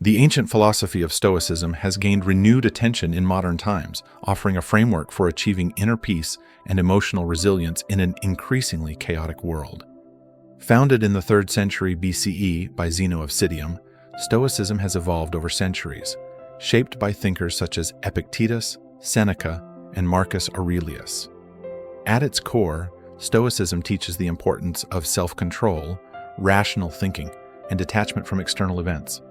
The ancient philosophy of Stoicism has gained renewed attention in modern times, offering a framework for achieving inner peace and emotional resilience in an increasingly chaotic world. Founded in the 3rd century BCE by Zeno of Citium, Stoicism has evolved over centuries, shaped by thinkers such as Epictetus, Seneca, and Marcus Aurelius. At its core, Stoicism teaches the importance of self-control, rational thinking, and detachment from external events.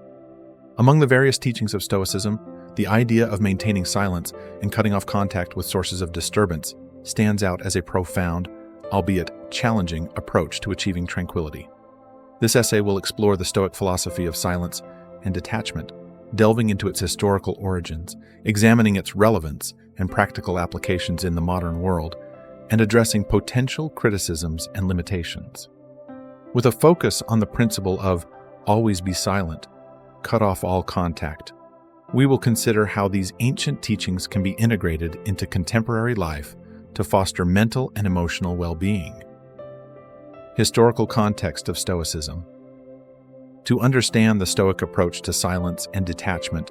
Among the various teachings of Stoicism, the idea of maintaining silence and cutting off contact with sources of disturbance stands out as a profound, albeit challenging, approach to achieving tranquility. This essay will explore the Stoic philosophy of silence and detachment, delving into its historical origins, examining its relevance and practical applications in the modern world, and addressing potential criticisms and limitations. With a focus on the principle of always be silent, cut off all contact, we will consider how these ancient teachings can be integrated into contemporary life to foster mental and emotional well-being. Historical context of Stoicism. To understand the Stoic approach to silence and detachment,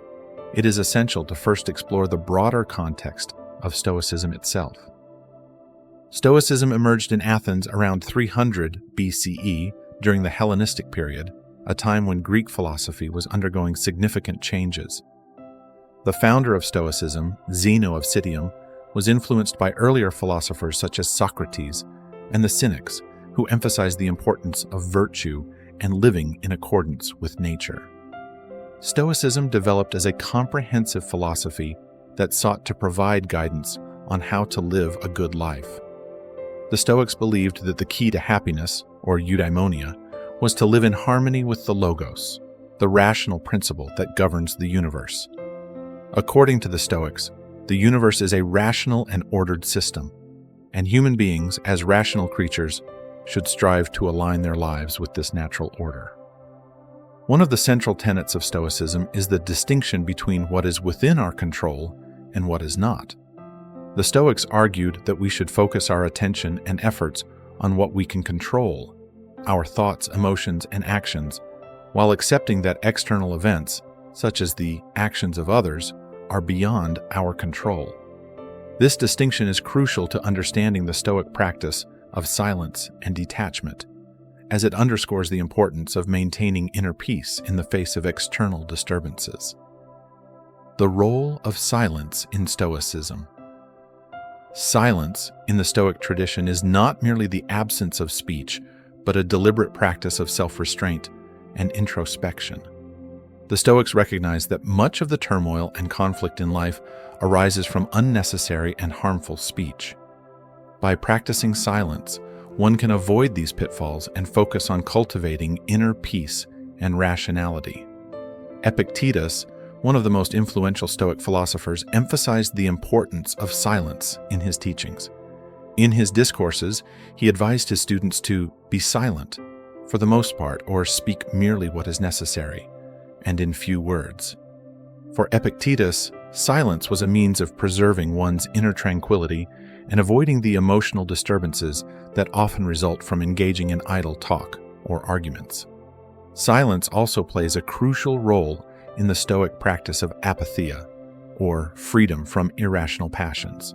it is essential to first explore the broader context of Stoicism itself. Stoicism emerged in Athens around 300 BCE during the Hellenistic period, a time when Greek philosophy was undergoing significant changes. The founder of Stoicism, Zeno of Citium, was influenced by earlier philosophers such as Socrates and the Cynics, who emphasized the importance of virtue and living in accordance with nature. Stoicism developed as a comprehensive philosophy that sought to provide guidance on how to live a good life. The Stoics believed that the key to happiness, or eudaimonia, was to live in harmony with the logos, the rational principle that governs the universe. According to the Stoics, the universe is a rational and ordered system, and human beings, as rational creatures, should strive to align their lives with this natural order. One of the central tenets of Stoicism is the distinction between what is within our control and what is not. The Stoics argued that we should focus our attention and efforts on what we can control, our thoughts, emotions, and actions, while accepting that external events, such as the actions of others, are beyond our control. This distinction is crucial to understanding the Stoic practice of silence and detachment, as it underscores the importance of maintaining inner peace in the face of external disturbances. The role of silence in Stoicism. Silence, in the Stoic tradition, is not merely the absence of speech, but a deliberate practice of self-restraint and introspection. The Stoics recognize that much of the turmoil and conflict in life arises from unnecessary and harmful speech. By practicing silence, one can avoid these pitfalls and focus on cultivating inner peace and rationality. Epictetus, one of the most influential Stoic philosophers, emphasized the importance of silence in his teachings. In his discourses, he advised his students to be silent, for the most part, or speak merely what is necessary, and in few words. For Epictetus, silence was a means of preserving one's inner tranquility and avoiding the emotional disturbances that often result from engaging in idle talk or arguments. Silence also plays a crucial role in the Stoic practice of apatheia, or freedom from irrational passions.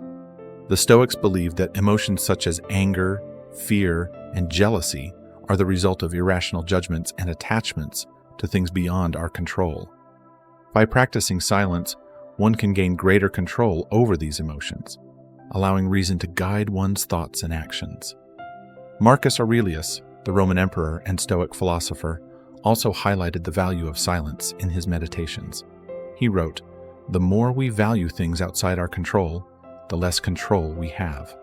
The Stoics believed that emotions such as anger, fear, and jealousy are the result of irrational judgments and attachments to things beyond our control. By practicing silence, one can gain greater control over these emotions, allowing reason to guide one's thoughts and actions. Marcus Aurelius, the Roman emperor and Stoic philosopher, also highlighted the value of silence in his meditations. He wrote, "The more we value things outside our control, the less control we have."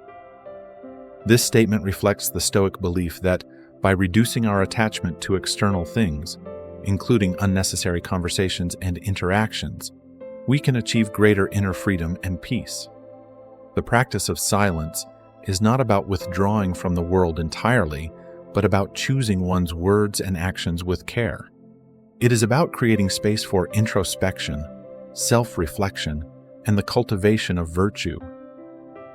This statement reflects the Stoic belief that by reducing our attachment to external things, including unnecessary conversations and interactions, we can achieve greater inner freedom and peace. The practice of silence is not about withdrawing from the world entirely, but about choosing one's words and actions with care. It is about creating space for introspection, self-reflection, and the cultivation of virtue.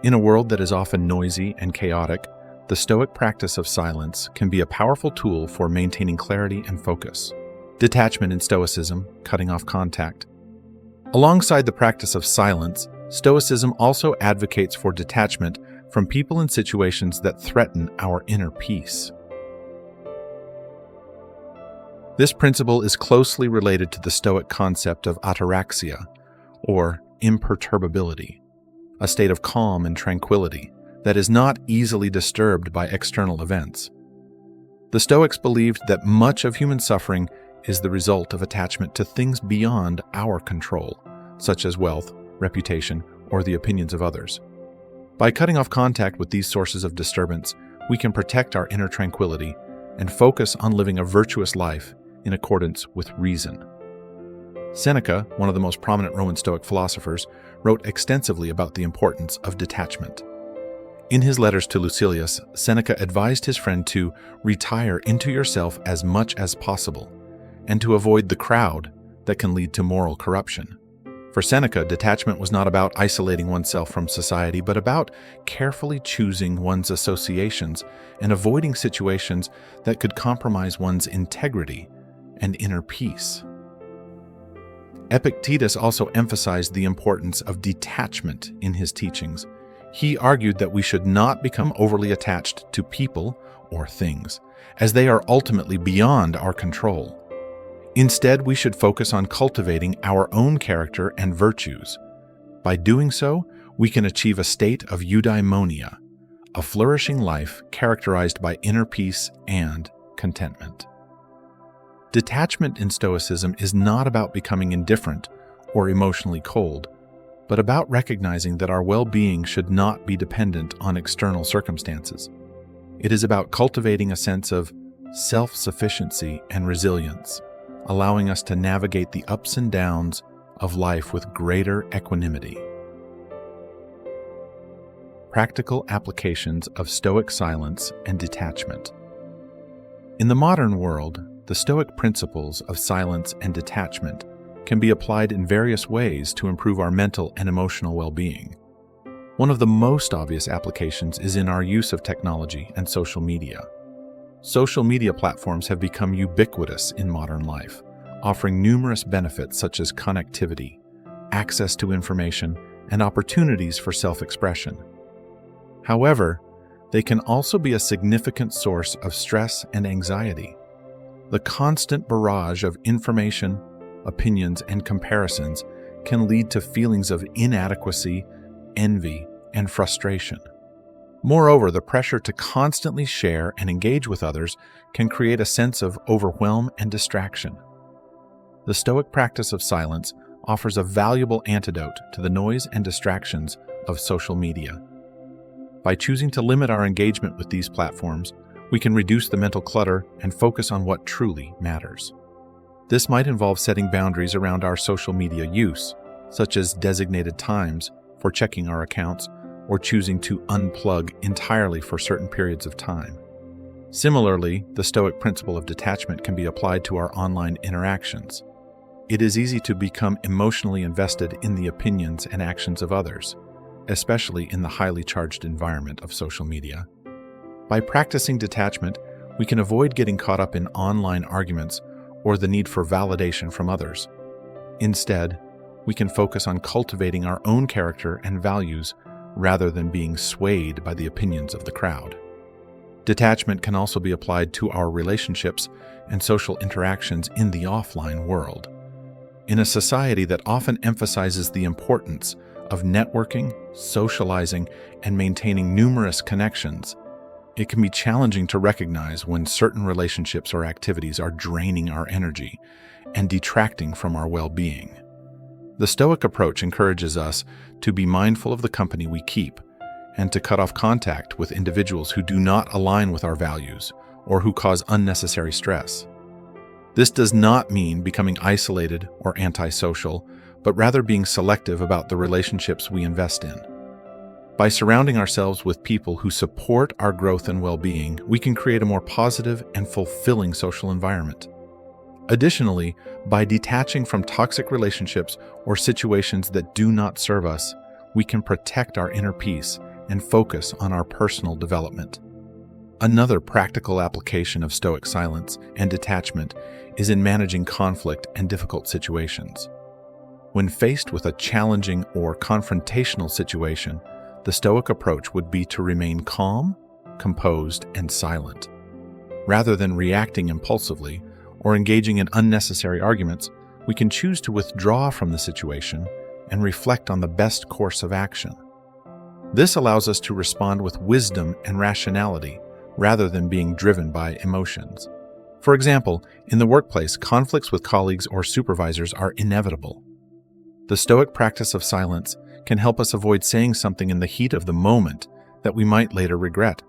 In a world that is often noisy and chaotic, the Stoic practice of silence can be a powerful tool for maintaining clarity and focus. Detachment in Stoicism, cutting off contact. Alongside the practice of silence, Stoicism also advocates for detachment from people and situations that threaten our inner peace. This principle is closely related to the Stoic concept of ataraxia, or imperturbability, a state of calm and tranquility that is not easily disturbed by external events. The Stoics believed that much of human suffering is the result of attachment to things beyond our control, such as wealth, reputation, or the opinions of others. By cutting off contact with these sources of disturbance, we can protect our inner tranquility and focus on living a virtuous life in accordance with reason. Seneca, one of the most prominent Roman Stoic philosophers, wrote extensively about the importance of detachment. In his letters to Lucilius, Seneca advised his friend to retire into yourself as much as possible, and to avoid the crowd that can lead to moral corruption. For Seneca, detachment was not about isolating oneself from society, but about carefully choosing one's associations and avoiding situations that could compromise one's integrity and inner peace. Epictetus also emphasized the importance of detachment in his teachings. He argued that we should not become overly attached to people or things, as they are ultimately beyond our control. Instead, we should focus on cultivating our own character and virtues. By doing so, we can achieve a state of eudaimonia, a flourishing life characterized by inner peace and contentment. Detachment in Stoicism is not about becoming indifferent or emotionally cold, but about recognizing that our well-being should not be dependent on external circumstances. It is about cultivating a sense of self-sufficiency and resilience, allowing us to navigate the ups and downs of life with greater equanimity. Practical applications of Stoic silence and detachment. In the modern world, the Stoic principles of silence and detachment can be applied in various ways to improve our mental and emotional well-being. One of the most obvious applications is in our use of technology and social media. Social media platforms have become ubiquitous in modern life, offering numerous benefits such as connectivity, access to information, and opportunities for self-expression. However, they can also be a significant source of stress and anxiety. The constant barrage of information, opinions, and comparisons can lead to feelings of inadequacy, envy, and frustration. Moreover, the pressure to constantly share and engage with others can create a sense of overwhelm and distraction. The Stoic practice of silence offers a valuable antidote to the noise and distractions of social media. By choosing to limit our engagement with these platforms, we can reduce the mental clutter and focus on what truly matters. This might involve setting boundaries around our social media use, such as designated times for checking our accounts or choosing to unplug entirely for certain periods of time. Similarly, the Stoic principle of detachment can be applied to our online interactions. It is easy to become emotionally invested in the opinions and actions of others, especially in the highly charged environment of social media. By practicing detachment, we can avoid getting caught up in online arguments or the need for validation from others. Instead, we can focus on cultivating our own character and values rather than being swayed by the opinions of the crowd. Detachment can also be applied to our relationships and social interactions in the offline world. In a society that often emphasizes the importance of networking, socializing, and maintaining numerous connections, it can be challenging to recognize when certain relationships or activities are draining our energy and detracting from our well-being. The Stoic approach encourages us to be mindful of the company we keep and to cut off contact with individuals who do not align with our values or who cause unnecessary stress. This does not mean becoming isolated or antisocial, but rather being selective about the relationships we invest in. By surrounding ourselves with people who support our growth and well-being, we can create a more positive and fulfilling social environment. Additionally, by detaching from toxic relationships or situations that do not serve us, we can protect our inner peace and focus on our personal development. Another practical application of Stoic silence and detachment is in managing conflict and difficult situations. When faced with a challenging or confrontational situation, the Stoic approach would be to remain calm, composed, and silent. Rather than reacting impulsively or engaging in unnecessary arguments, we can choose to withdraw from the situation and reflect on the best course of action. This allows us to respond with wisdom and rationality rather than being driven by emotions. For example, in the workplace, conflicts with colleagues or supervisors are inevitable. The Stoic practice of silence can help us avoid saying something in the heat of the moment that we might later regret.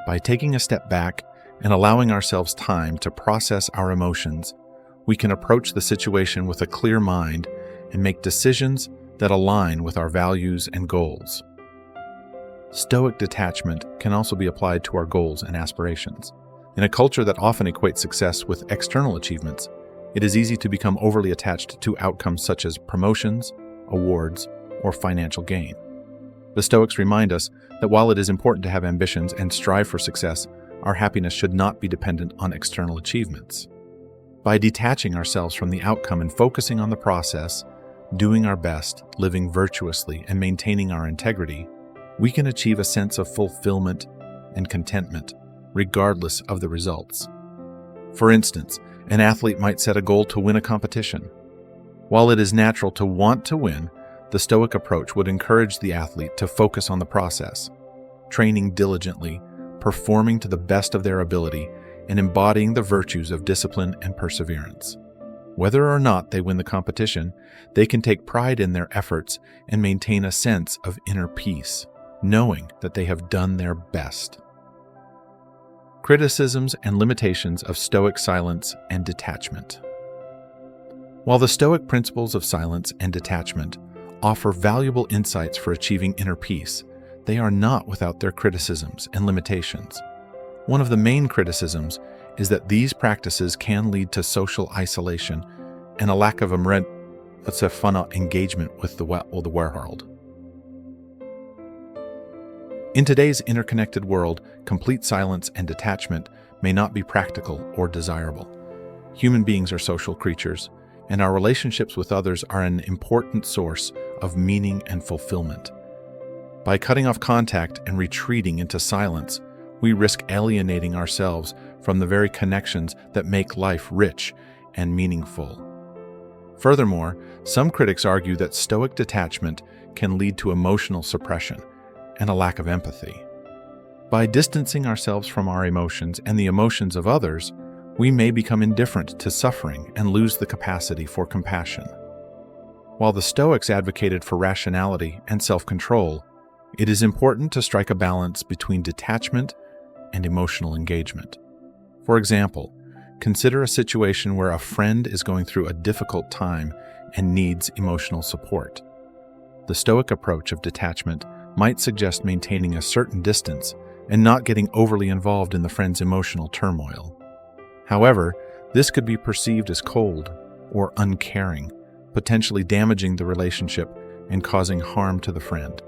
By taking a step back and allowing ourselves time to process our emotions, we can approach the situation with a clear mind and make decisions that align with our values and goals. Stoic detachment can also be applied to our goals and aspirations. In a culture that often equates success with external achievements, it is easy to become overly attached to outcomes such as promotions, awards, or financial gain. The Stoics remind us that while it is important to have ambitions and strive for success, our happiness should not be dependent on external achievements. By detaching ourselves from the outcome and focusing on the process, doing our best, living virtuously, and maintaining our integrity, we can achieve a sense of fulfillment and contentment, regardless of the results. For instance, an athlete might set a goal to win a competition. While it is natural to want to win, the Stoic approach would encourage the athlete to focus on the process, training diligently, performing to the best of their ability, and embodying the virtues of discipline and perseverance. Whether or not they win the competition, they can take pride in their efforts and maintain a sense of inner peace, knowing that they have done their best. Criticisms and limitations of Stoic silence and detachment. While the Stoic principles of silence and detachment offer valuable insights for achieving inner peace, they are not without their criticisms and limitations. One of the main criticisms is that these practices can lead to social isolation and a lack of engagement with the world. In today's interconnected world, complete silence and detachment may not be practical or desirable. Human beings are social creatures, and our relationships with others are an important source of meaning and fulfillment. By cutting off contact and retreating into silence, we risk alienating ourselves from the very connections that make life rich and meaningful. Furthermore, some critics argue that Stoic detachment can lead to emotional suppression and a lack of empathy. By distancing ourselves from our emotions and the emotions of others, we may become indifferent to suffering and lose the capacity for compassion. While the Stoics advocated for rationality and self-control, it is important to strike a balance between detachment and emotional engagement. For example, consider a situation where a friend is going through a difficult time and needs emotional support. The Stoic approach of detachment might suggest maintaining a certain distance and not getting overly involved in the friend's emotional turmoil. However, this could be perceived as cold or uncaring, potentially damaging the relationship and causing harm to the friend.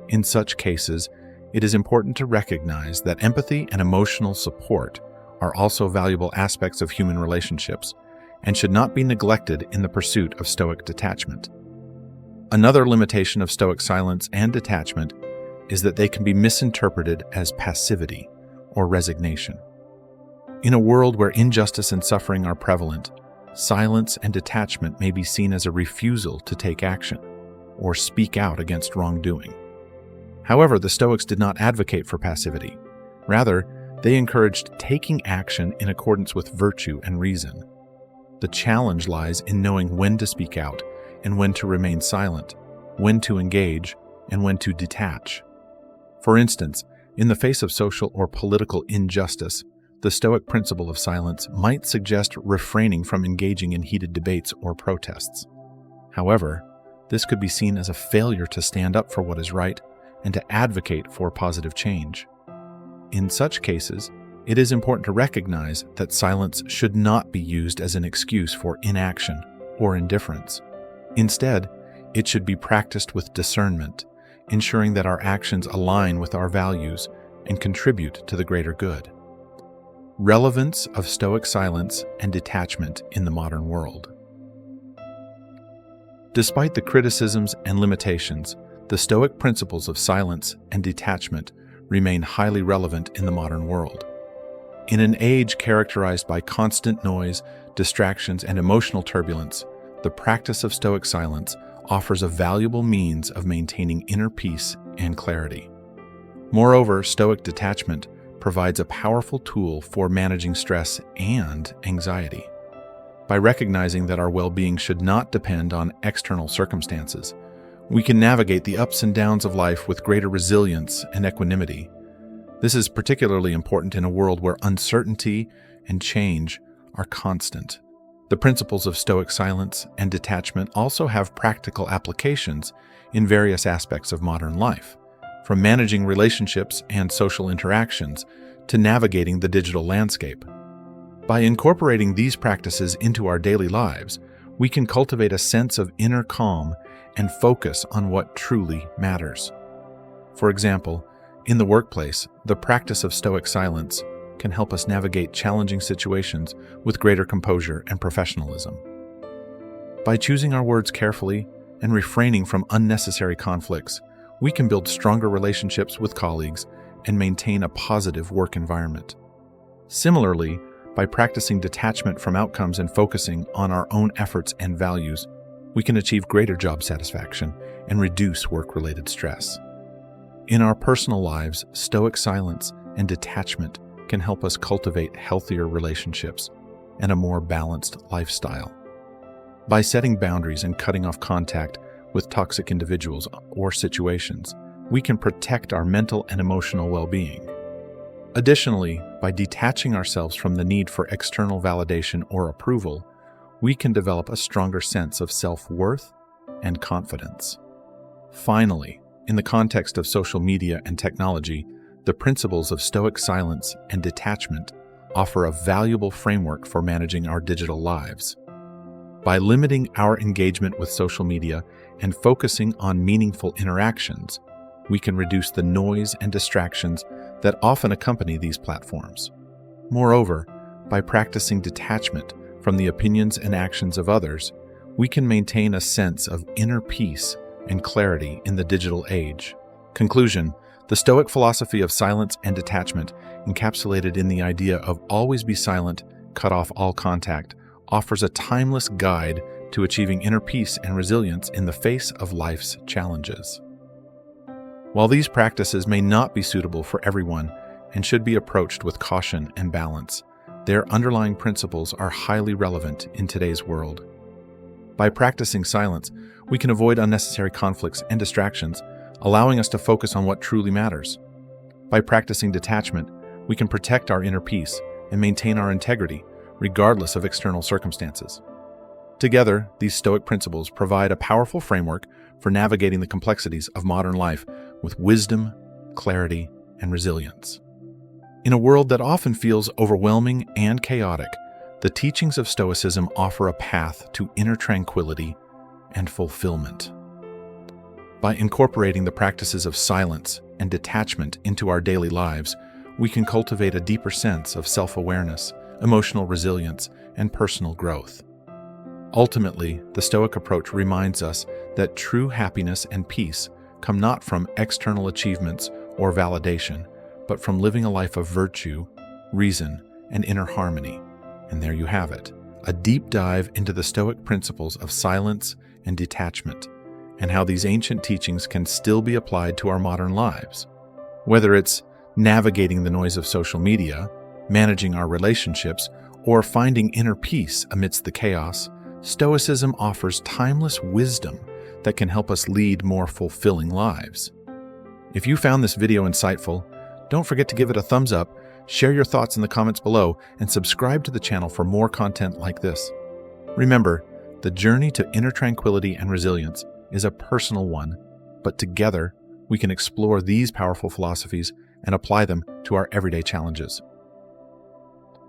In such cases, it is important to recognize that empathy and emotional support are also valuable aspects of human relationships and should not be neglected in the pursuit of Stoic detachment. Another limitation of Stoic silence and detachment is that they can be misinterpreted as passivity or resignation. In a world where injustice and suffering are prevalent, silence and detachment may be seen as a refusal to take action or speak out against wrongdoing. However, the Stoics did not advocate for passivity. Rather, they encouraged taking action in accordance with virtue and reason. The challenge lies in knowing when to speak out and when to remain silent, when to engage, and when to detach. For instance, in the face of social or political injustice, the Stoic principle of silence might suggest refraining from engaging in heated debates or protests. However, this could be seen as a failure to stand up for what is right and to advocate for positive change. In such cases, it is important to recognize that silence should not be used as an excuse for inaction or indifference. Instead, it should be practiced with discernment, ensuring that our actions align with our values and contribute to the greater good. Relevance of Stoic silence and detachment in the modern world. Despite the criticisms and limitations, the Stoic principles of silence and detachment remain highly relevant in the modern world. In an age characterized by constant noise, distractions, and emotional turbulence, the practice of Stoic silence offers a valuable means of maintaining inner peace and clarity. Moreover, Stoic detachment provides a powerful tool for managing stress and anxiety. By recognizing that our well-being should not depend on external circumstances, we can navigate the ups and downs of life with greater resilience and equanimity. This is particularly important in a world where uncertainty and change are constant. The principles of Stoic silence and detachment also have practical applications in various aspects of modern life, from managing relationships and social interactions to navigating the digital landscape. By incorporating these practices into our daily lives, we can cultivate a sense of inner calm and focus on what truly matters. For example, in the workplace, the practice of Stoic silence can help us navigate challenging situations with greater composure and professionalism. By choosing our words carefully and refraining from unnecessary conflicts, we can build stronger relationships with colleagues and maintain a positive work environment. Similarly, by practicing detachment from outcomes and focusing on our own efforts and values, we can achieve greater job satisfaction and reduce work-related stress. In our personal lives, Stoic silence and detachment can help us cultivate healthier relationships and a more balanced lifestyle. By setting boundaries and cutting off contact with toxic individuals or situations, we can protect our mental and emotional well-being. Additionally, by detaching ourselves from the need for external validation or approval, we can develop a stronger sense of self-worth and confidence. Finally, in the context of social media and technology, the principles of Stoic silence and detachment offer a valuable framework for managing our digital lives. By limiting our engagement with social media and focusing on meaningful interactions, we can reduce the noise and distractions that often accompany these platforms. Moreover, by practicing detachment from the opinions and actions of others, we can maintain a sense of inner peace and clarity in the digital age. Conclusion: the Stoic philosophy of silence and detachment, encapsulated in the idea of always be silent, cut off all contact, offers a timeless guide to achieving inner peace and resilience in the face of life's challenges. While these practices may not be suitable for everyone and should be approached with caution and balance, their underlying principles are highly relevant in today's world. By practicing silence, we can avoid unnecessary conflicts and distractions, allowing us to focus on what truly matters. By practicing detachment, we can protect our inner peace and maintain our integrity, regardless of external circumstances. Together, these Stoic principles provide a powerful framework for navigating the complexities of modern life with wisdom, clarity, and resilience. In a world that often feels overwhelming and chaotic, the teachings of Stoicism offer a path to inner tranquility and fulfillment. By incorporating the practices of silence and detachment into our daily lives, we can cultivate a deeper sense of self-awareness, emotional resilience, and personal growth. Ultimately, the Stoic approach reminds us that true happiness and peace come not from external achievements or validation, but from living a life of virtue, reason, and inner harmony. And there you have it, a deep dive into the Stoic principles of silence and detachment, and how these ancient teachings can still be applied to our modern lives. Whether it's navigating the noise of social media, managing our relationships, or finding inner peace amidst the chaos, Stoicism offers timeless wisdom that can help us lead more fulfilling lives. If you found this video insightful, don't forget to give it a thumbs up, share your thoughts in the comments below, and subscribe to the channel for more content like this. Remember, the journey to inner tranquility and resilience is a personal one, but together we can explore these powerful philosophies and apply them to our everyday challenges.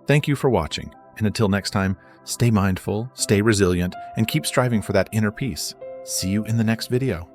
Thank you for watching, and until next time, stay mindful, stay resilient, and keep striving for that inner peace. See you in the next video.